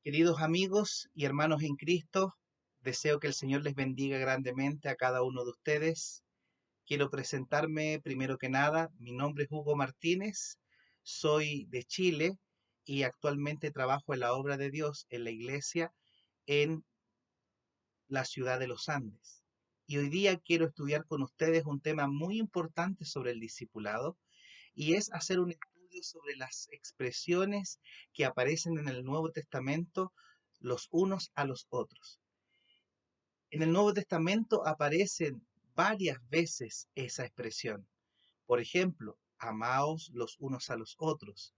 Queridos amigos y hermanos en Cristo, deseo que el Señor les bendiga grandemente a cada uno de ustedes. Quiero presentarme primero que nada. Mi nombre es Hugo Martínez, soy de Chile y actualmente trabajo en la obra de Dios en la iglesia en la ciudad de los Andes. Y hoy día quiero estudiar con ustedes un tema muy importante sobre el discipulado y es hacer un estudio sobre las expresiones que aparecen en el Nuevo Testamento los unos a los otros. En el Nuevo Testamento aparecen varias veces esa expresión. Por ejemplo, amaos los unos a los otros,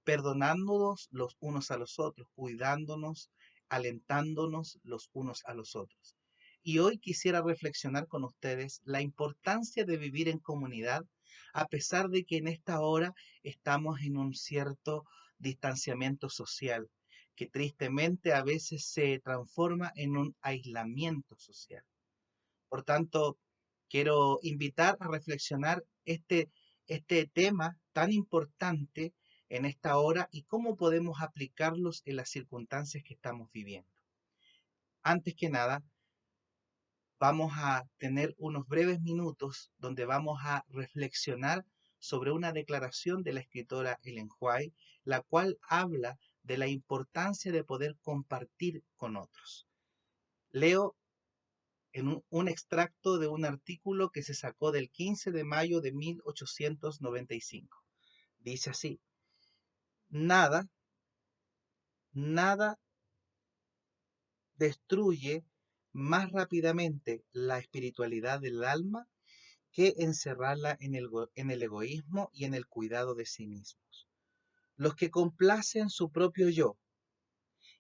perdonándonos los unos a los otros, cuidándonos, alentándonos los unos a los otros. Y hoy quisiera reflexionar con ustedes la importancia de vivir en comunidad, a pesar de que en esta hora estamos en un cierto distanciamiento social, que tristemente a veces se transforma en un aislamiento social. Por tanto, quiero invitar a reflexionar este tema tan importante en esta hora y cómo podemos aplicarlos en las circunstancias que estamos viviendo. Antes que nada, vamos a tener unos breves minutos donde vamos a reflexionar sobre una declaración de la escritora Ellen White, la cual habla de la importancia de poder compartir con otros. Leo en un extracto de un artículo que se sacó del 15 de mayo de 1895. Dice así: nada, nada destruye más rápidamente la espiritualidad del alma que encerrarla en el egoísmo y en el cuidado de sí mismos. Los que complacen su propio yo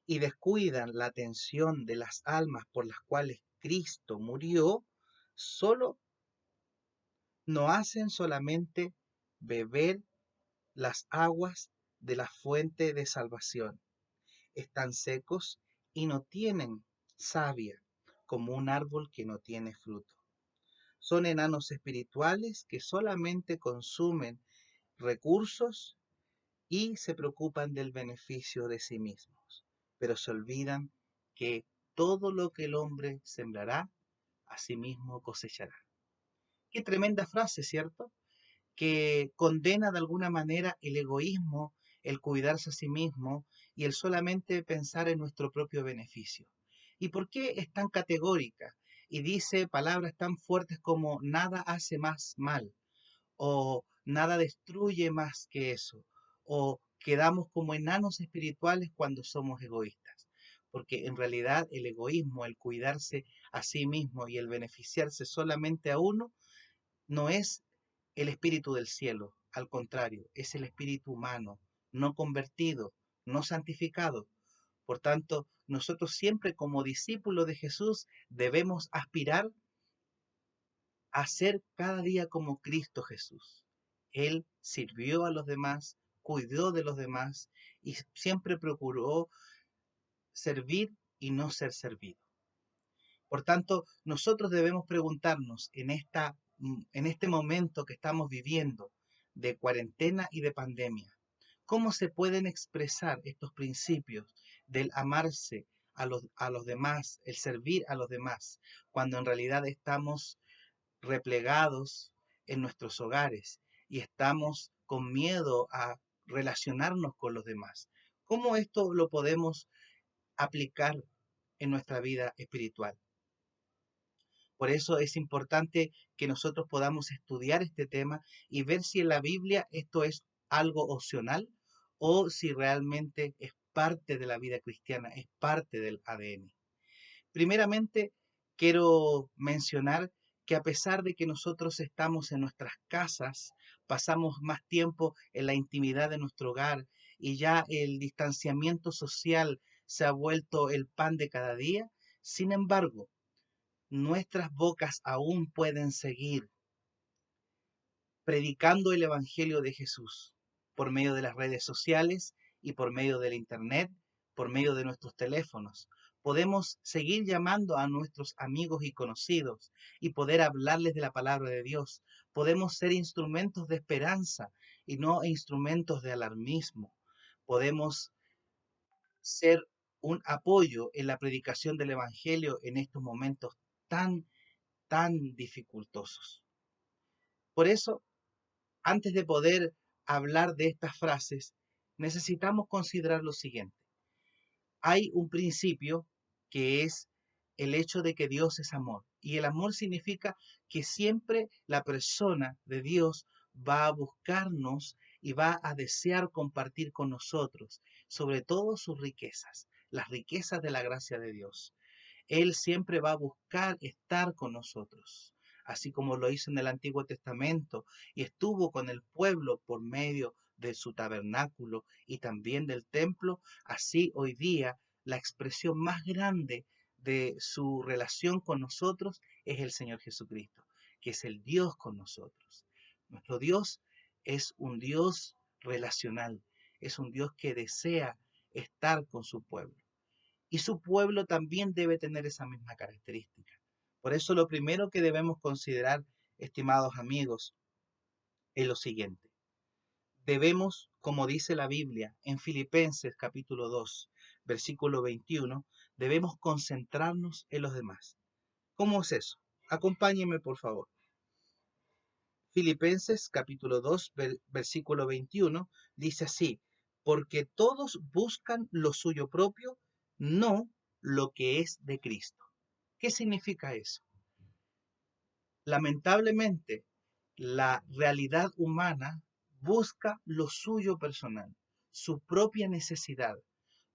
y descuidan la atención de las almas por las cuales Cristo murió, solo no hacen solamente beber las aguas de la fuente de salvación. Están secos y no tienen savia, como un árbol que no tiene fruto. Son enanos espirituales que solamente consumen recursos y se preocupan del beneficio de sí mismos, pero se olvidan que todo lo que el hombre sembrará, a sí mismo cosechará. Qué tremenda frase, ¿cierto? Que condena de alguna manera el egoísmo, el cuidarse a sí mismo y el solamente pensar en nuestro propio beneficio. ¿Y por qué es tan categórica? Y dice palabras tan fuertes como nada hace más mal, o nada destruye más que eso, o quedamos como enanos espirituales cuando somos egoístas. Porque en realidad el egoísmo, el cuidarse a sí mismo y el beneficiarse solamente a uno, no es el espíritu del cielo, al contrario, es el espíritu humano, no convertido, no santificado. Por tanto, nosotros siempre como discípulos de Jesús debemos aspirar a ser cada día como Cristo Jesús. Él sirvió a los demás, cuidó de los demás y siempre procuró servir y no ser servido. Por tanto, nosotros debemos preguntarnos en este momento que estamos viviendo de cuarentena y de pandemia, ¿cómo se pueden expresar estos principios del amarse a los demás, el servir a los demás, cuando en realidad estamos replegados en nuestros hogares y estamos con miedo a relacionarnos con los demás? ¿Cómo esto lo podemos aplicar en nuestra vida espiritual? Por eso es importante que nosotros podamos estudiar este tema y ver si en la Biblia esto es algo opcional o si realmente es parte de la vida cristiana, es parte del ADN. Primeramente, quiero mencionar que a pesar de que nosotros estamos en nuestras casas, pasamos más tiempo en la intimidad de nuestro hogar y ya el distanciamiento social se ha vuelto el pan de cada día, sin embargo, nuestras bocas aún pueden seguir predicando el Evangelio de Jesús por medio de las redes sociales y por medio del Internet, por medio de nuestros teléfonos. Podemos seguir llamando a nuestros amigos y conocidos y poder hablarles de la palabra de Dios. Podemos ser instrumentos de esperanza y no instrumentos de alarmismo. Podemos ser un apoyo en la predicación del Evangelio en estos momentos tan, tan dificultosos. Por eso, antes de poder hablar de estas frases, necesitamos considerar lo siguiente. Hay un principio que es el hecho de que Dios es amor. Y el amor significa que siempre la persona de Dios va a buscarnos y va a desear compartir con nosotros, sobre todo sus riquezas, las riquezas de la gracia de Dios. Él siempre va a buscar estar con nosotros, así como lo hizo en el Antiguo Testamento y estuvo con el pueblo por medio de su tabernáculo y también del templo. Así hoy día la expresión más grande de su relación con nosotros es el Señor Jesucristo, que es el Dios con nosotros. Nuestro Dios es un Dios relacional, es un Dios que desea estar con su pueblo. Y su pueblo también debe tener esa misma característica. Por eso lo primero que debemos considerar, estimados amigos, es lo siguiente. Debemos, como dice la Biblia en Filipenses capítulo 2, versículo 21, debemos concentrarnos en los demás. ¿Cómo es eso? Acompáñenme, por favor. Filipenses capítulo 2, versículo 21, dice así, porque todos buscan lo suyo propio, no lo que es de Cristo. ¿Qué significa eso? Lamentablemente, la realidad humana busca lo suyo personal, su propia necesidad,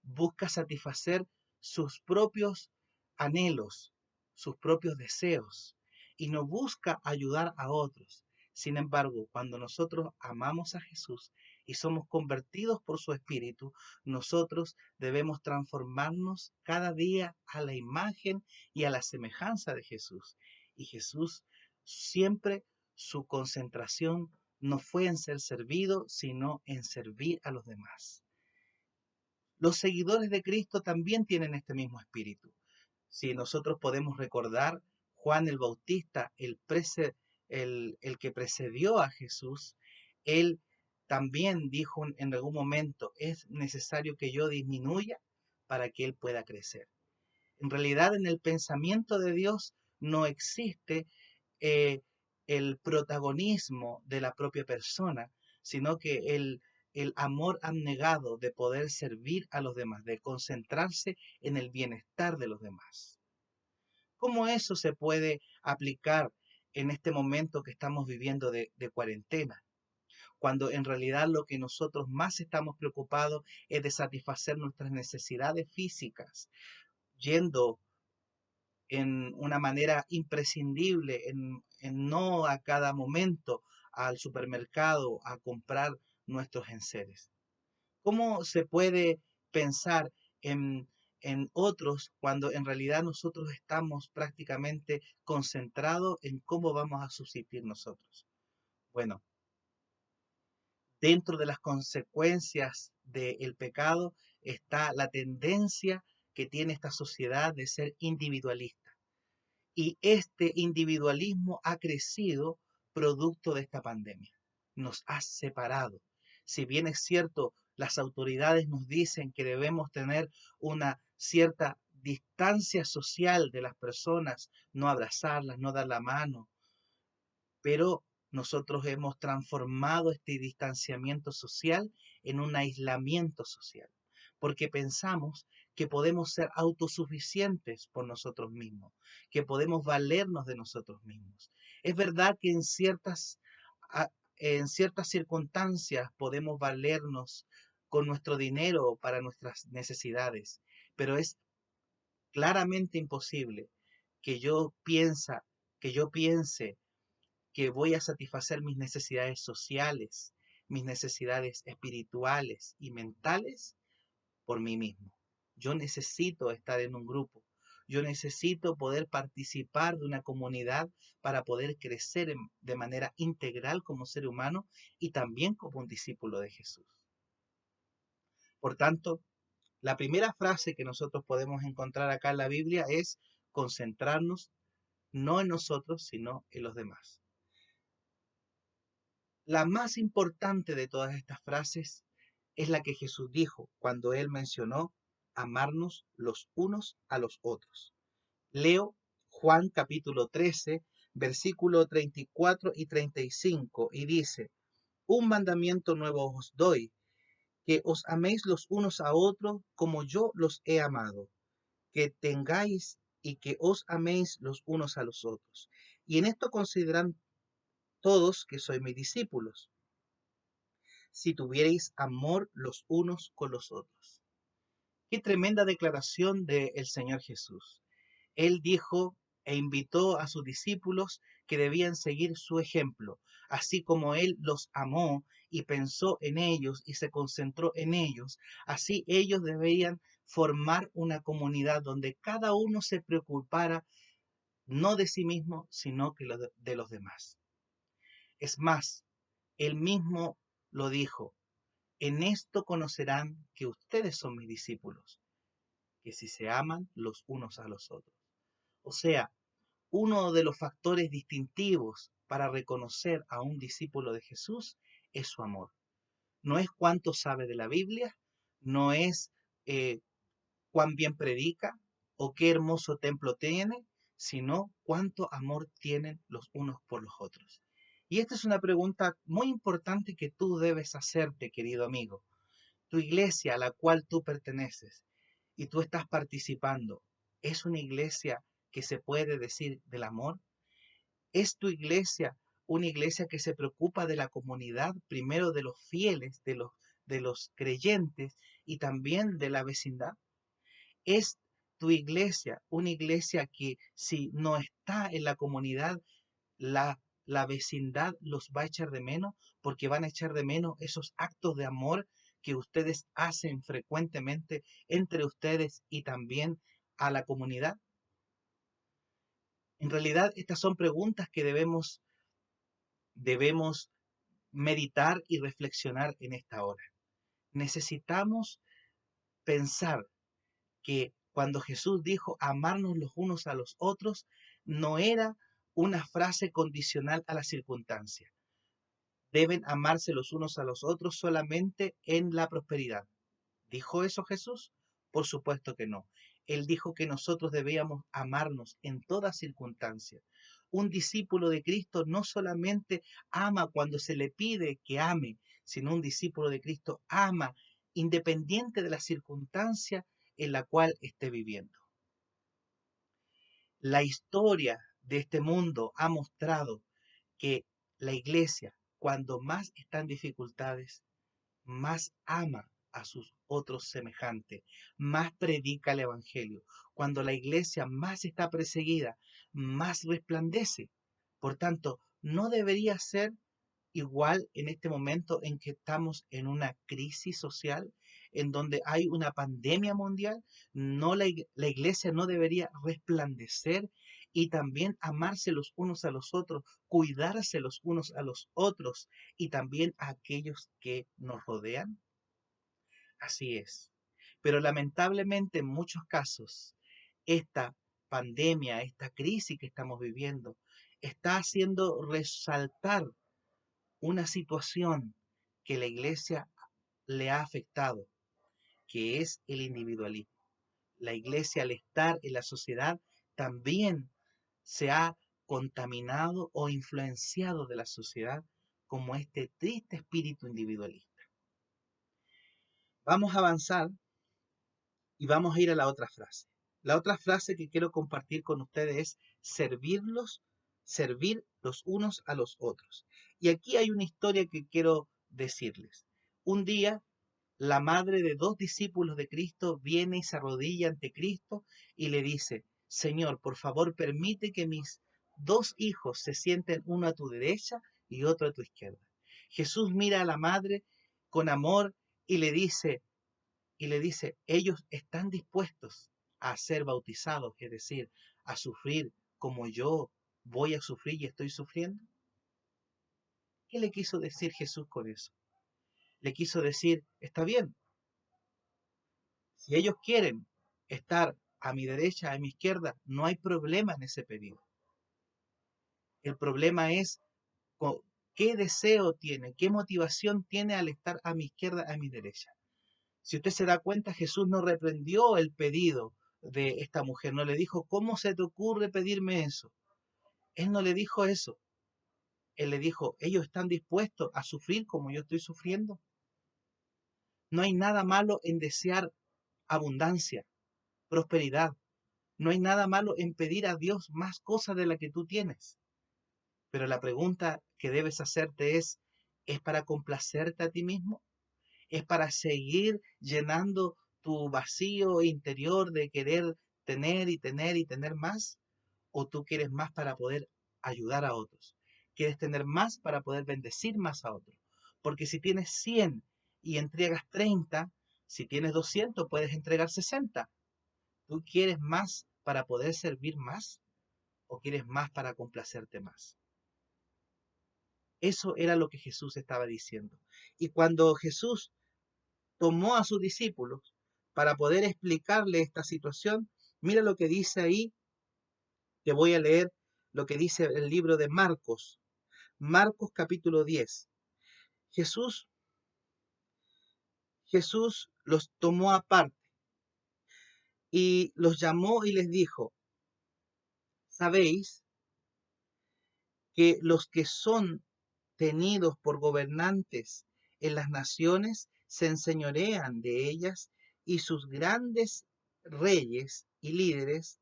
busca satisfacer sus propios anhelos, sus propios deseos y no busca ayudar a otros. Sin embargo, cuando nosotros amamos a Jesús y somos convertidos por su Espíritu, nosotros debemos transformarnos cada día a la imagen y a la semejanza de Jesús. Y Jesús siempre su concentración no fue en ser servido, sino en servir a los demás. Los seguidores de Cristo también tienen este mismo espíritu. Si nosotros podemos recordar, Juan el Bautista, el que precedió a Jesús, él también dijo en algún momento, es necesario que yo disminuya para que él pueda crecer. En realidad, en el pensamiento de Dios no existe eh, el protagonismo de la propia persona, sino que el amor abnegado de poder servir a los demás, de concentrarse en el bienestar de los demás. ¿Cómo eso se puede aplicar en este momento que estamos viviendo de cuarentena? Cuando en realidad lo que nosotros más estamos preocupados es de satisfacer nuestras necesidades físicas, yendo en una manera imprescindible, no a cada momento al supermercado a comprar nuestros enseres. ¿Cómo se puede pensar en, en otros cuando en realidad nosotros estamos prácticamente concentrados en cómo vamos a subsistir nosotros? Bueno, dentro de las consecuencias del pecado está la tendencia que tiene esta sociedad de ser individualista. Y este individualismo ha crecido producto de esta pandemia. Nos ha separado. Si bien es cierto, las autoridades nos dicen que debemos tener una cierta distancia social de las personas, no abrazarlas, no dar la mano, pero nosotros hemos transformado este distanciamiento social en un aislamiento social, porque pensamos que podemos ser autosuficientes por nosotros mismos, que podemos valernos de nosotros mismos. Es verdad que en ciertas circunstancias podemos valernos con nuestro dinero para nuestras necesidades, pero es claramente imposible que que yo piense que voy a satisfacer mis necesidades sociales, mis necesidades espirituales y mentales por mí mismo. Yo necesito estar en un grupo. Yo necesito poder participar de una comunidad para poder crecer de manera integral como ser humano y también como un discípulo de Jesús. Por tanto, la primera frase que nosotros podemos encontrar acá en la Biblia es concentrarnos no en nosotros, sino en los demás. La más importante de todas estas frases es la que Jesús dijo cuando él mencionó amarnos los unos a los otros. Leo Juan capítulo 13, versículo 34 y 35, y dice: Un mandamiento nuevo os doy, que os améis los unos a otros como yo los he amado, que tengáis y que os améis los unos a los otros. Y en esto consideran todos que sois mis discípulos, si tuvierais amor los unos con los otros. Qué tremenda declaración del Señor Jesús. Él dijo e invitó a sus discípulos que debían seguir su ejemplo, así como Él los amó y pensó en ellos y se concentró en ellos, así ellos deberían formar una comunidad donde cada uno se preocupara no de sí mismo, sino que de los demás. Es más, Él mismo lo dijo: en esto conocerán que ustedes son mis discípulos, que si se aman los unos a los otros. O sea, uno de los factores distintivos para reconocer a un discípulo de Jesús es su amor. No es cuánto sabe de la Biblia, no es cuán bien predica o qué hermoso templo tiene, sino cuánto amor tienen los unos por los otros. Y esta es una pregunta muy importante que tú debes hacerte, querido amigo. Tu iglesia a la cual tú perteneces y tú estás participando, ¿es una iglesia que se puede decir del amor? ¿Es tu iglesia una iglesia que se preocupa de la comunidad, primero de los fieles, de los creyentes y también de la vecindad? ¿Es tu iglesia una iglesia que si no está en la comunidad, la vecindad los va a echar de menos, porque van a echar de menos esos actos de amor que ustedes hacen frecuentemente entre ustedes y también a la comunidad? En realidad, estas son preguntas que debemos meditar y reflexionar en esta hora. Necesitamos pensar que cuando Jesús dijo amarnos los unos a los otros, no era una frase condicional a la circunstancia. Deben amarse los unos a los otros solamente en la prosperidad. ¿Dijo eso Jesús? Por supuesto que no. Él dijo que nosotros debíamos amarnos en toda circunstancia. Un discípulo de Cristo no solamente ama cuando se le pide que ame, sino un discípulo de Cristo ama independiente de la circunstancia en la cual esté viviendo. La historia de este mundo ha mostrado que la iglesia, cuando más está en dificultades, más ama a sus otros semejantes, más predica el Evangelio. Cuando la iglesia más está perseguida, más resplandece. Por tanto, no debería ser igual en este momento en que estamos en una crisis social, en donde hay una pandemia mundial. No, la iglesia no debería resplandecer y también amarse los unos a los otros, cuidarse los unos a los otros y también a aquellos que nos rodean. Así es. Pero lamentablemente en muchos casos, esta pandemia, esta crisis que estamos viviendo, está haciendo resaltar una situación que la iglesia le ha afectado, que es el individualismo. La iglesia, al estar en la sociedad, también se ha contaminado o influenciado de la sociedad como este triste espíritu individualista. Vamos a avanzar y vamos a ir a la otra frase. La otra frase que quiero compartir con ustedes es servir los unos a los otros. Y aquí hay una historia que quiero decirles. Un día, la madre de dos discípulos de Cristo viene y se arrodilla ante Cristo y le dice: Señor, por favor, permite que mis dos hijos se sienten, uno a tu derecha y otro a tu izquierda. Jesús mira a la madre con amor y le dice, ellos están dispuestos a ser bautizados, es decir, a sufrir como yo voy a sufrir y estoy sufriendo. ¿Qué le quiso decir Jesús con eso? Le quiso decir, está bien, si ellos quieren estar a mi derecha, a mi izquierda, no hay problema en ese pedido. El problema es qué deseo tiene, qué motivación tiene al estar a mi izquierda, a mi derecha. Si usted se da cuenta, Jesús no reprendió el pedido de esta mujer, no le dijo, ¿cómo se te ocurre pedirme eso? Él no le dijo eso. Él le dijo, ellos están dispuestos a sufrir como yo estoy sufriendo. No hay nada malo en desear abundancia, prosperidad. No hay nada malo en pedir a Dios más cosas de las que tú tienes. Pero la pregunta que debes hacerte ¿es para complacerte a ti mismo? ¿Es para seguir llenando tu vacío interior de querer tener y tener y tener más? ¿O tú quieres más para poder ayudar a otros? ¿Quieres tener más para poder bendecir más a otros? Porque si tienes 100 y entregas 30, si tienes 200 puedes entregar 60. ¿Tú quieres más para poder servir más o quieres más para complacerte más? Eso era lo que Jesús estaba diciendo. Y cuando Jesús tomó a sus discípulos para poder explicarle esta situación, mira lo que dice ahí, te voy a leer lo que dice el libro de Marcos, Marcos capítulo 10. Jesús, Jesús los tomó aparte y los llamó y les dijo, sabéis que los que son tenidos por gobernantes en las naciones se enseñorean de ellas y sus grandes reyes y líderes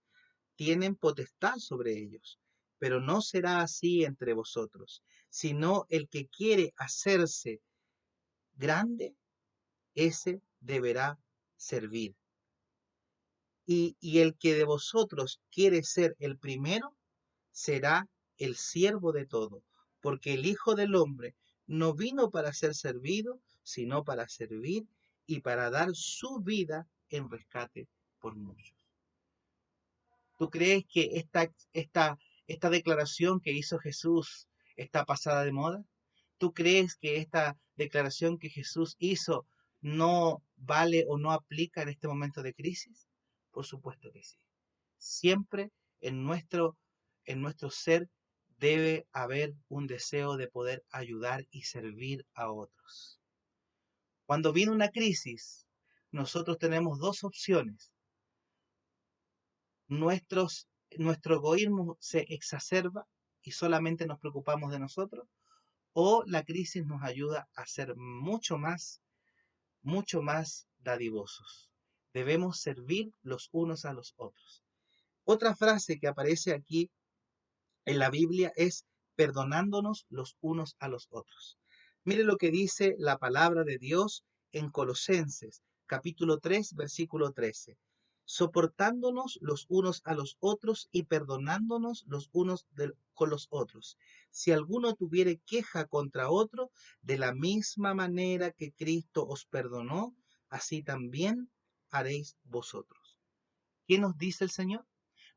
tienen potestad sobre ellos. Pero no será así entre vosotros, sino el que quiere hacerse grande, ese deberá servir. Y el que de vosotros quiere ser el primero, será el siervo de todo, porque el Hijo del Hombre no vino para ser servido, sino para servir y para dar su vida en rescate por muchos. ¿Tú crees que esta declaración que hizo Jesús está pasada de moda? ¿Tú crees que esta declaración que Jesús hizo no vale o no aplica en este momento de crisis? Por supuesto que sí. Siempre en nuestro ser debe haber un deseo de poder ayudar y servir a otros. Cuando viene una crisis, nosotros tenemos dos opciones. Nuestro egoísmo se exacerba y solamente nos preocupamos de nosotros, o la crisis nos ayuda a ser mucho más dadivosos. Debemos servir los unos a los otros. Otra frase que aparece aquí en la Biblia es perdonándonos los unos a los otros. Mire lo que dice la palabra de Dios en Colosenses, capítulo 3, versículo 13. Soportándonos los unos a los otros y perdonándonos los unos con los otros. Si alguno tuviere queja contra otro, de la misma manera que Cristo os perdonó, así también haréis vosotros. ¿Qué nos dice el Señor?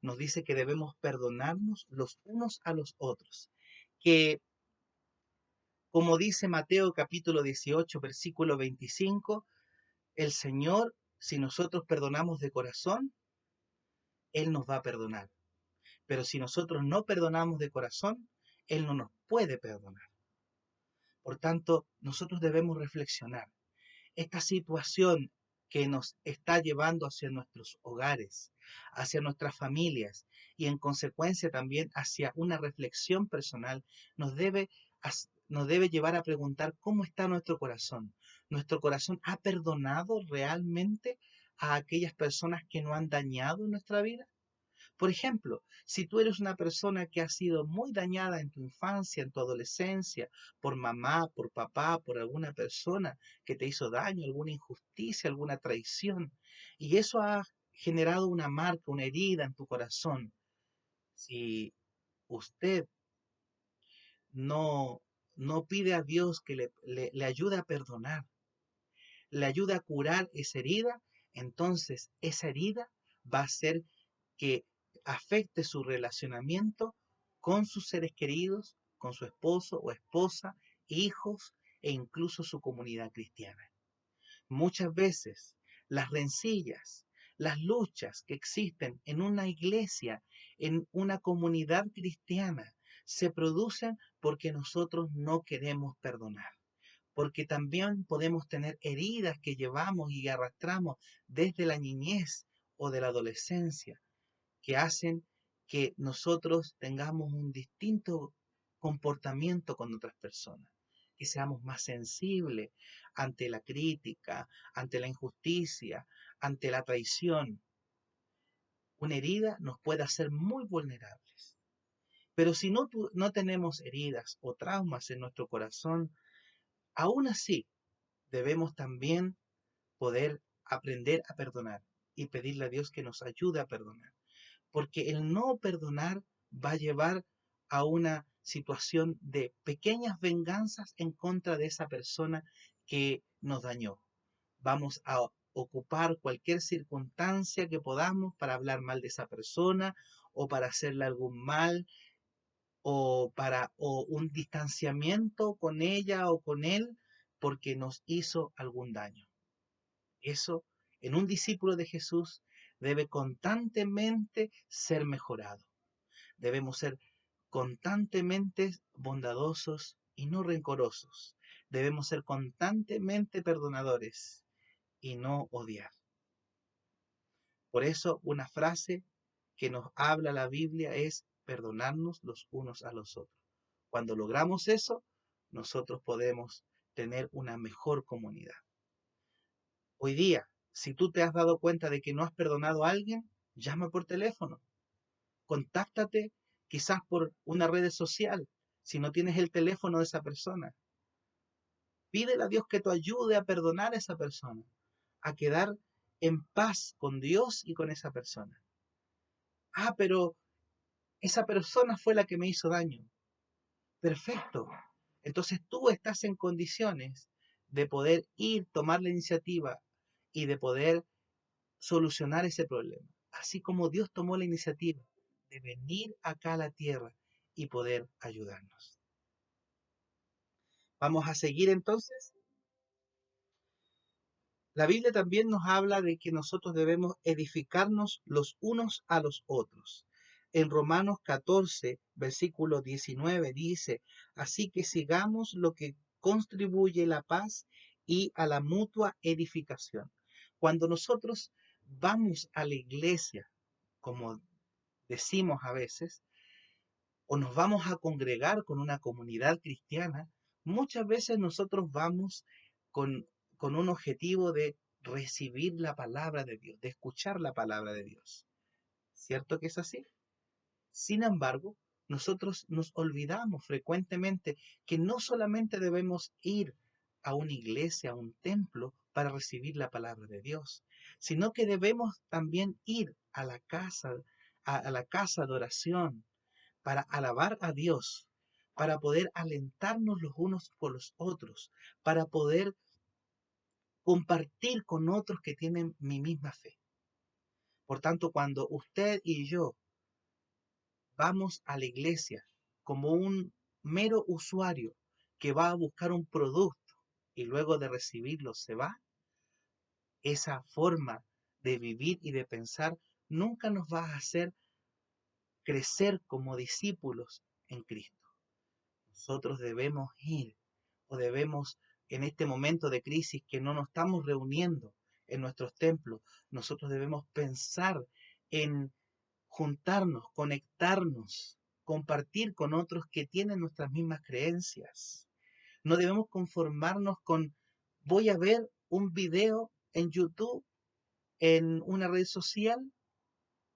Nos dice que debemos perdonarnos los unos a los otros, que como dice Mateo capítulo 18, versículo 25, el Señor, si nosotros perdonamos de corazón, Él nos va a perdonar. Pero si nosotros no perdonamos de corazón, Él no nos puede perdonar. Por tanto, nosotros debemos reflexionar. Esta situación que nos está llevando hacia nuestros hogares, hacia nuestras familias y en consecuencia también hacia una reflexión personal, nos debe llevar a preguntar cómo está nuestro corazón. ¿Nuestro corazón ha perdonado realmente a aquellas personas que nos han dañado en nuestra vida? Por ejemplo, si tú eres una persona que ha sido muy dañada en tu infancia, en tu adolescencia, por mamá, por papá, por alguna persona que te hizo daño, alguna injusticia, alguna traición, y eso ha generado una marca, una herida en tu corazón, si usted no, no pide a Dios que le ayude a perdonar, le ayude a curar esa herida, entonces esa herida va a ser que afecte su relacionamiento con sus seres queridos, con su esposo o esposa, hijos e incluso su comunidad cristiana. Muchas veces las rencillas, las luchas que existen en una iglesia, en una comunidad cristiana, se producen porque nosotros no queremos perdonar, porque también podemos tener heridas que llevamos y arrastramos desde la niñez o de la adolescencia, que hacen que nosotros tengamos un distinto comportamiento con otras personas, que seamos más sensibles ante la crítica, ante la injusticia, ante la traición. Una herida nos puede hacer muy vulnerables. Pero si no tenemos heridas o traumas en nuestro corazón, aún así debemos también poder aprender a perdonar y pedirle a Dios que nos ayude a perdonar. Porque el no perdonar va a llevar a una situación de pequeñas venganzas en contra de esa persona que nos dañó. Vamos a ocupar cualquier circunstancia que podamos para hablar mal de esa persona o para hacerle algún mal o un distanciamiento con ella o con él porque nos hizo algún daño. Eso en un discípulo de Jesús debe constantemente ser mejorado. Debemos ser constantemente bondadosos y no rencorosos. Debemos ser constantemente perdonadores y no odiar. Por eso una frase que nos habla la Biblia es perdonarnos los unos a los otros. Cuando logramos eso, nosotros podemos tener una mejor comunidad. Hoy día, si tú te has dado cuenta de que no has perdonado a alguien, llama por teléfono, contáctate quizás por una red social, si no tienes el teléfono de esa persona. Pídele a Dios que te ayude a perdonar a esa persona, a quedar en paz con Dios y con esa persona. Ah, pero esa persona fue la que me hizo daño. Perfecto. Entonces tú estás en condiciones de poder ir, tomar la iniciativa y de poder solucionar ese problema. Así como Dios tomó la iniciativa de venir acá a la tierra y poder ayudarnos. Vamos a seguir entonces. La Biblia también nos habla de que nosotros debemos edificarnos los unos a los otros. En Romanos 14, versículo 19 dice, así que sigamos lo que contribuye a la paz y a la mutua edificación. Cuando nosotros vamos a la iglesia, como decimos a veces, o nos vamos a congregar con una comunidad cristiana, muchas veces nosotros vamos con, con un objetivo de recibir la palabra de Dios, de escuchar la palabra de Dios. ¿Cierto que es así? Sin embargo, nosotros nos olvidamos frecuentemente que no solamente debemos ir a una iglesia, a un templo, para recibir la palabra de Dios, sino que debemos también ir a la casa de oración, para alabar a Dios, para poder alentarnos los unos con los otros, para poder compartir con otros que tienen mi misma fe. Por tanto, cuando usted y yo vamos a la iglesia como un mero usuario que va a buscar un producto y luego de recibirlo se va, esa forma de vivir y de pensar nunca nos va a hacer crecer como discípulos en Cristo. Nosotros debemos ir o debemos, en este momento de crisis que no nos estamos reuniendo en nuestros templos, nosotros debemos pensar en juntarnos, conectarnos, compartir con otros que tienen nuestras mismas creencias. No debemos conformarnos con voy a ver un video en YouTube, en una red social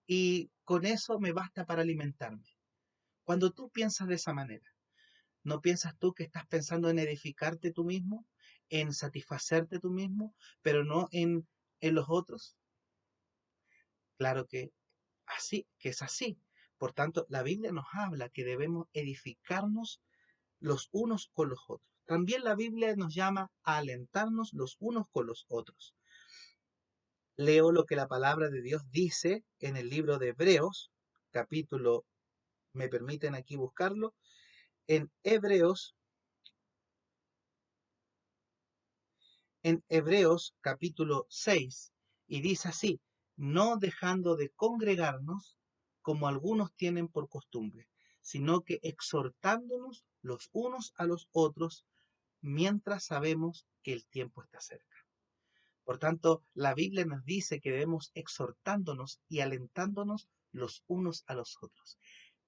y con eso me basta para alimentarme. Cuando tú piensas de esa manera, ¿no piensas tú que estás pensando en edificarte tú mismo, en satisfacerte tú mismo, pero no en los otros? Claro que es así. Por tanto, la Biblia nos habla que debemos edificarnos los unos con los otros. También la Biblia nos llama a alentarnos los unos con los otros. Leo lo que la palabra de Dios dice en el libro de Hebreos, capítulo, me permiten aquí buscarlo, en Hebreos capítulo 6 y dice así, no dejando de congregarnos como algunos tienen por costumbre, sino que exhortándonos los unos a los otros mientras sabemos que el tiempo está cerca. Por tanto, la Biblia nos dice que debemos exhortándonos y alentándonos los unos a los otros.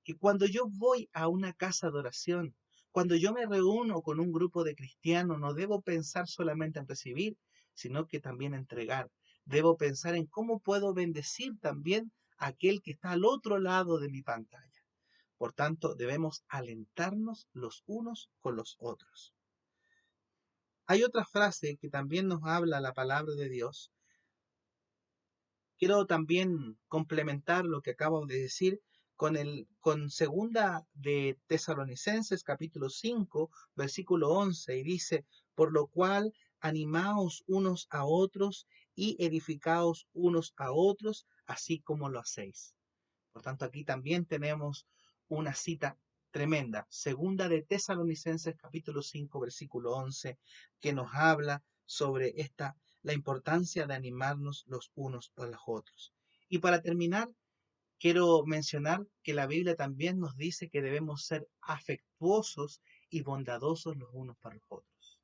Que cuando yo voy a una casa de oración, cuando yo me reúno con un grupo de cristianos, no debo pensar solamente en recibir, sino que también entregar. Debo pensar en cómo puedo bendecir también a aquel que está al otro lado de mi pantalla. Por tanto, debemos alentarnos los unos con los otros. Hay otra frase que también nos habla la palabra de Dios. Quiero también complementar lo que acabo de decir con segunda de Tesalonicenses capítulo 5 versículo 11 y dice, por lo cual animaos unos a otros y edificaos unos a otros, así como lo hacéis. Por tanto, aquí también tenemos una cita tremenda, segunda de Tesalonicenses capítulo 5 versículo 11, que nos habla sobre la importancia de animarnos los unos a los otros. Y para terminar, quiero mencionar que la Biblia también nos dice que debemos ser afectuosos y bondadosos los unos para los otros.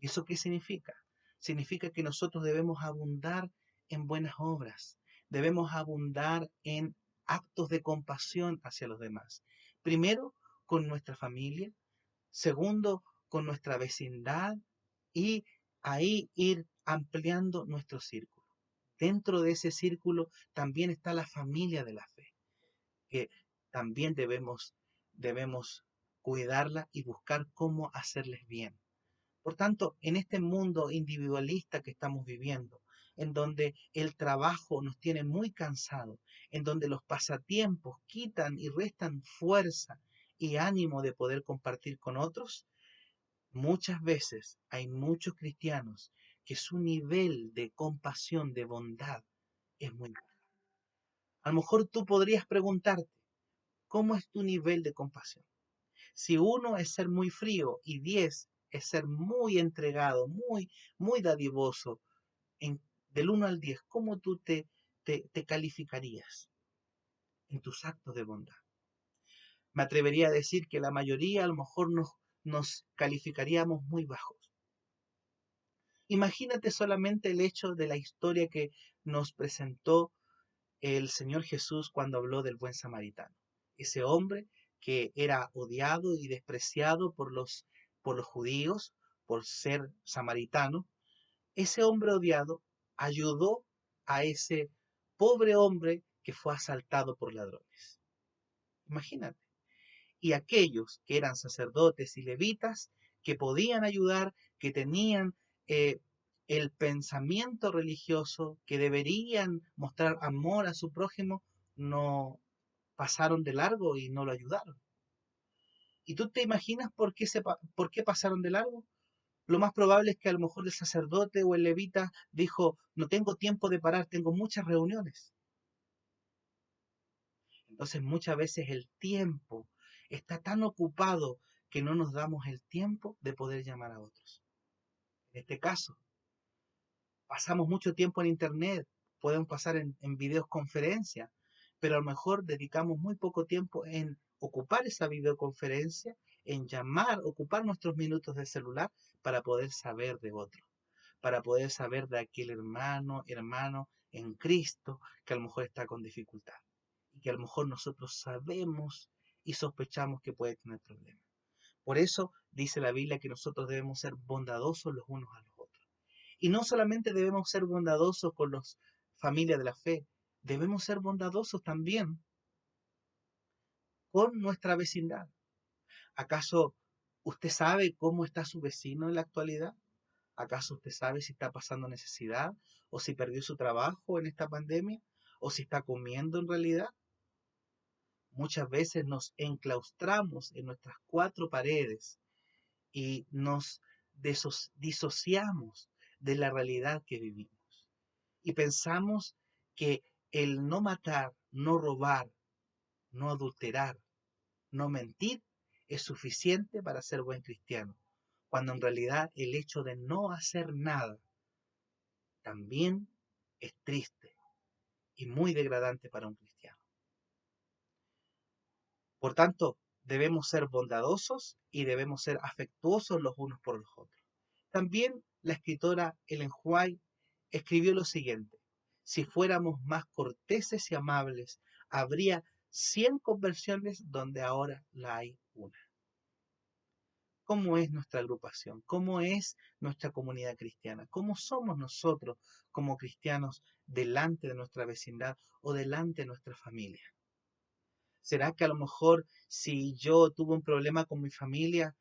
¿Y eso qué significa? Significa que nosotros debemos abundar en buenas obras, debemos abundar en actos de compasión hacia los demás. Primero, con nuestra familia, segundo, con nuestra vecindad y ahí ir ampliando nuestro círculo. Dentro de ese círculo también está la familia de la fe, que también debemos cuidarla y buscar cómo hacerles bien. Por tanto, en este mundo individualista que estamos viviendo, en donde el trabajo nos tiene muy cansados, en donde los pasatiempos quitan y restan fuerza y ánimo de poder compartir con otros, muchas veces hay muchos cristianos que su nivel de compasión, de bondad, es muy bajo. A lo mejor tú podrías preguntarte, ¿cómo es tu nivel de compasión? Si uno es ser muy frío y 10 es ser muy entregado, muy dadivoso, del 1 al 10, ¿cómo tú te calificarías en tus actos de bondad? Me atrevería a decir que la mayoría a lo mejor nos calificaríamos muy bajos. Imagínate solamente el hecho de la historia que nos presentó el Señor Jesús cuando habló del buen samaritano. Ese hombre que era odiado y despreciado por los judíos por ser samaritano, ese hombre odiado ayudó a ese pobre hombre que fue asaltado por ladrones. Imagínate. Y aquellos que eran sacerdotes y levitas, que podían ayudar, que tenían eh, el pensamiento religioso, que deberían mostrar amor a su prójimo, no pasaron de largo y no lo ayudaron. ¿Y tú te imaginas por qué pasaron de largo? Lo más probable es que a lo mejor el sacerdote o el levita dijo, no tengo tiempo de parar, tengo muchas reuniones. Entonces muchas veces el tiempo está tan ocupado que no nos damos el tiempo de poder llamar a otros. En este caso, pasamos mucho tiempo en internet, podemos pasar en videoconferencia, pero a lo mejor dedicamos muy poco tiempo en ocupar esa videoconferencia, en llamar, ocupar nuestros minutos de celular para poder saber de otro, para poder saber de aquel hermano en Cristo que a lo mejor está con dificultad y que a lo mejor nosotros sabemos y sospechamos que puede tener problemas. Por eso dice la Biblia que nosotros debemos ser bondadosos los unos a los otros. Y no solamente debemos ser bondadosos con los familias de la fe, debemos ser bondadosos también con nuestra vecindad. ¿Acaso usted sabe cómo está su vecino en la actualidad? ¿Acaso usted sabe si está pasando necesidad o si perdió su trabajo en esta pandemia o si está comiendo en realidad? Muchas veces nos enclaustramos en nuestras cuatro paredes y nos disociamos de la realidad que vivimos. Y pensamos que el no matar, no robar, no adulterar, no mentir es suficiente para ser buen cristiano, cuando en realidad el hecho de no hacer nada también es triste y muy degradante para un cristiano. Por tanto, Debemos ser bondadosos y debemos ser afectuosos los unos por los otros. También la escritora Ellen White escribió lo siguiente: si fuéramos más corteses y amables, habría 100 conversiones donde ahora la hay una. ¿Cómo es nuestra agrupación? ¿Cómo es nuestra comunidad cristiana? ¿Cómo somos nosotros como cristianos delante de nuestra vecindad o delante de nuestra familia? ¿Será que a lo mejor si yo tuve un problema con mi familia,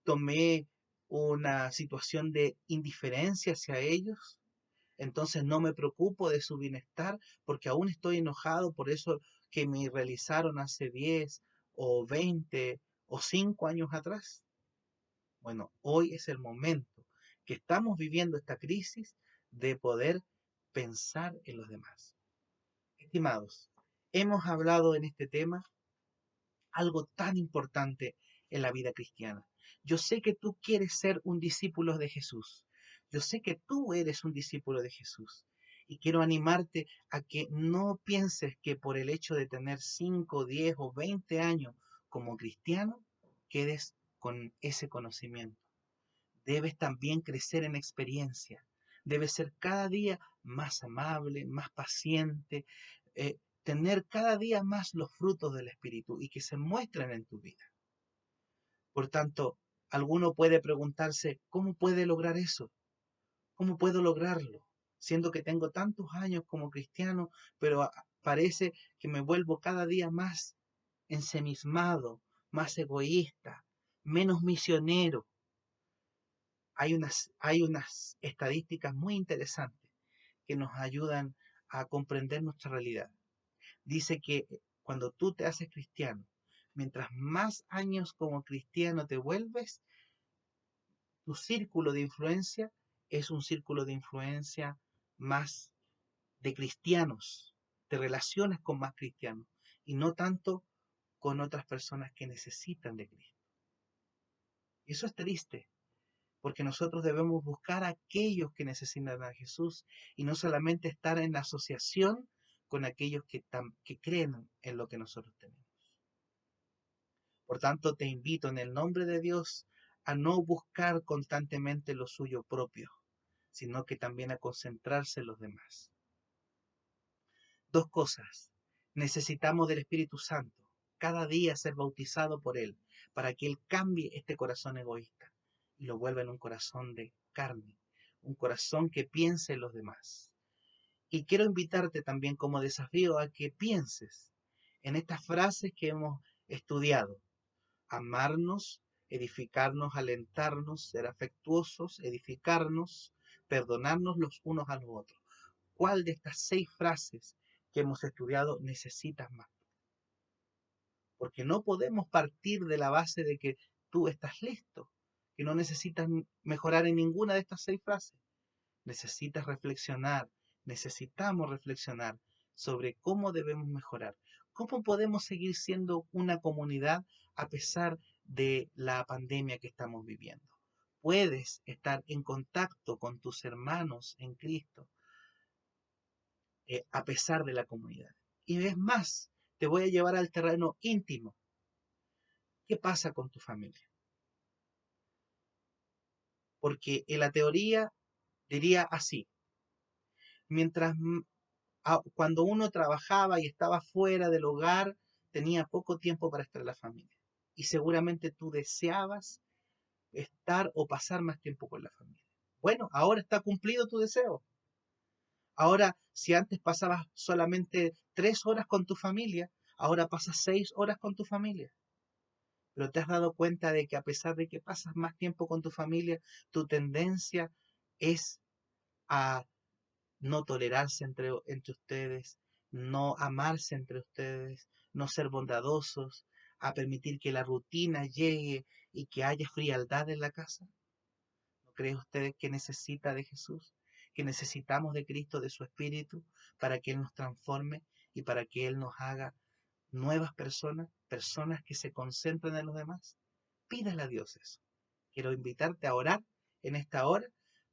tomé una situación de indiferencia hacia ellos? Entonces no me preocupo de su bienestar porque aún estoy enojado por eso que me realizaron hace 10 o 20 o 5 años atrás. Bueno, hoy es el momento que estamos viviendo esta crisis de poder pensar en los demás. Estimados, hemos hablado en este tema algo tan importante en la vida cristiana. Yo sé que tú quieres ser un discípulo de Jesús. Yo sé que tú eres un discípulo de Jesús. Y quiero animarte a que no pienses que por el hecho de tener 5, 10 o 20 años como cristiano, quedes con ese conocimiento. Debes también crecer en experiencia. Debes ser cada día más amable, más paciente, tener cada día más los frutos del Espíritu y que se muestren en tu vida. Por tanto, alguno puede preguntarse, ¿cómo puede lograr eso? ¿Cómo puedo lograrlo? Siendo que tengo tantos años como cristiano, pero parece que me vuelvo cada día más ensimismado, más egoísta, menos misionero. Hay unas estadísticas muy interesantes que nos ayudan a comprender nuestra realidad. Dice que cuando tú te haces cristiano, mientras más años como cristiano te vuelves, tu círculo de influencia es un círculo de influencia más de cristianos, te relacionas con más cristianos y no tanto con otras personas que necesitan de Cristo. Eso es triste, porque nosotros debemos buscar a aquellos que necesitan a Jesús y no solamente estar en asociación con aquellos que creen en lo que nosotros tenemos. Por tanto, te invito en el nombre de Dios a no buscar constantemente lo suyo propio, sino que también a concentrarse en los demás. Dos cosas. Necesitamos del Espíritu Santo, cada día ser bautizado por Él, para que Él cambie este corazón egoísta y lo vuelva en un corazón de carne, un corazón que piense en los demás. Y quiero invitarte también como desafío a que pienses en estas frases que hemos estudiado: amarnos, edificarnos, alentarnos, ser afectuosos, edificarnos, perdonarnos los unos a los otros. ¿Cuál de estas 6 frases que hemos estudiado necesitas más? Porque no podemos partir de la base de que tú estás listo, que no necesitas mejorar en ninguna de estas 6 frases. Necesitas reflexionar, necesitamos reflexionar sobre cómo debemos mejorar, cómo podemos seguir siendo una comunidad a pesar de la pandemia que estamos viviendo. Puedes estar en contacto con tus hermanos en Cristo a pesar de la comunidad. Y es más, te voy a llevar al terreno íntimo. ¿Qué pasa con tu familia? Porque en la teoría diría así: mientras cuando uno trabajaba y estaba fuera del hogar, tenía poco tiempo para estar en la familia. Y seguramente tú deseabas estar o pasar más tiempo con la familia. Bueno, ahora está cumplido tu deseo. Ahora, si antes pasabas solamente 3 horas con tu familia, ahora pasas 6 horas con tu familia. Pero te has dado cuenta de que a pesar de que pasas más tiempo con tu familia, tu tendencia es a no tolerarse entre ustedes, no amarse entre ustedes, no ser bondadosos, a permitir que la rutina llegue y que haya frialdad en la casa. ¿No creen ustedes que necesita de Jesús? Que necesitamos de Cristo, de su Espíritu, para que Él nos transforme y para que Él nos haga nuevas personas, personas que se concentren en los demás. Pídale a Dios eso. Quiero invitarte a orar en esta hora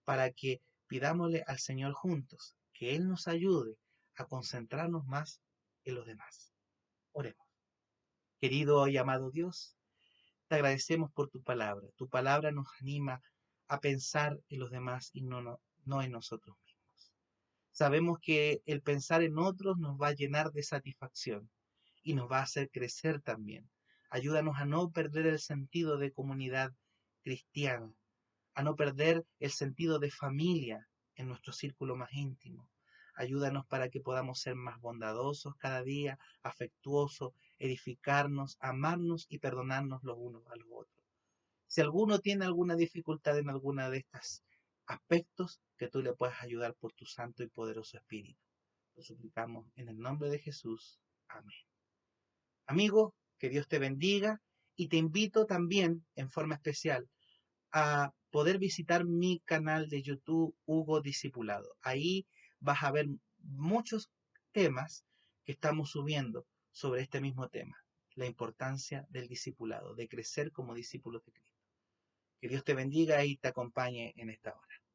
para que pidámosle al Señor juntos que Él nos ayude a concentrarnos más en los demás. Oremos. Querido y amado Dios, Te agradecemos por tu palabra. Tu palabra nos anima a pensar en los demás y no en nosotros mismos. Sabemos que el pensar en otros nos va a llenar de satisfacción y nos va a hacer crecer también. Ayúdanos a no perder el sentido de comunidad cristiana, a no perder el sentido de familia en nuestro círculo más íntimo. Ayúdanos para que podamos ser más bondadosos cada día, afectuosos, edificarnos, amarnos y perdonarnos los unos a los otros. Si alguno tiene alguna dificultad en alguna de estos aspectos, que tú le puedas ayudar por tu santo y poderoso Espíritu. Lo suplicamos en el nombre de Jesús. Amén. Amigo, que Dios te bendiga y te invito también en forma especial a poder visitar mi canal de YouTube Hugo Discipulado. Ahí vas a ver muchos temas que estamos subiendo sobre este mismo tema, la importancia del discipulado, de crecer como discípulos de Cristo. Que Dios te bendiga y te acompañe en esta hora.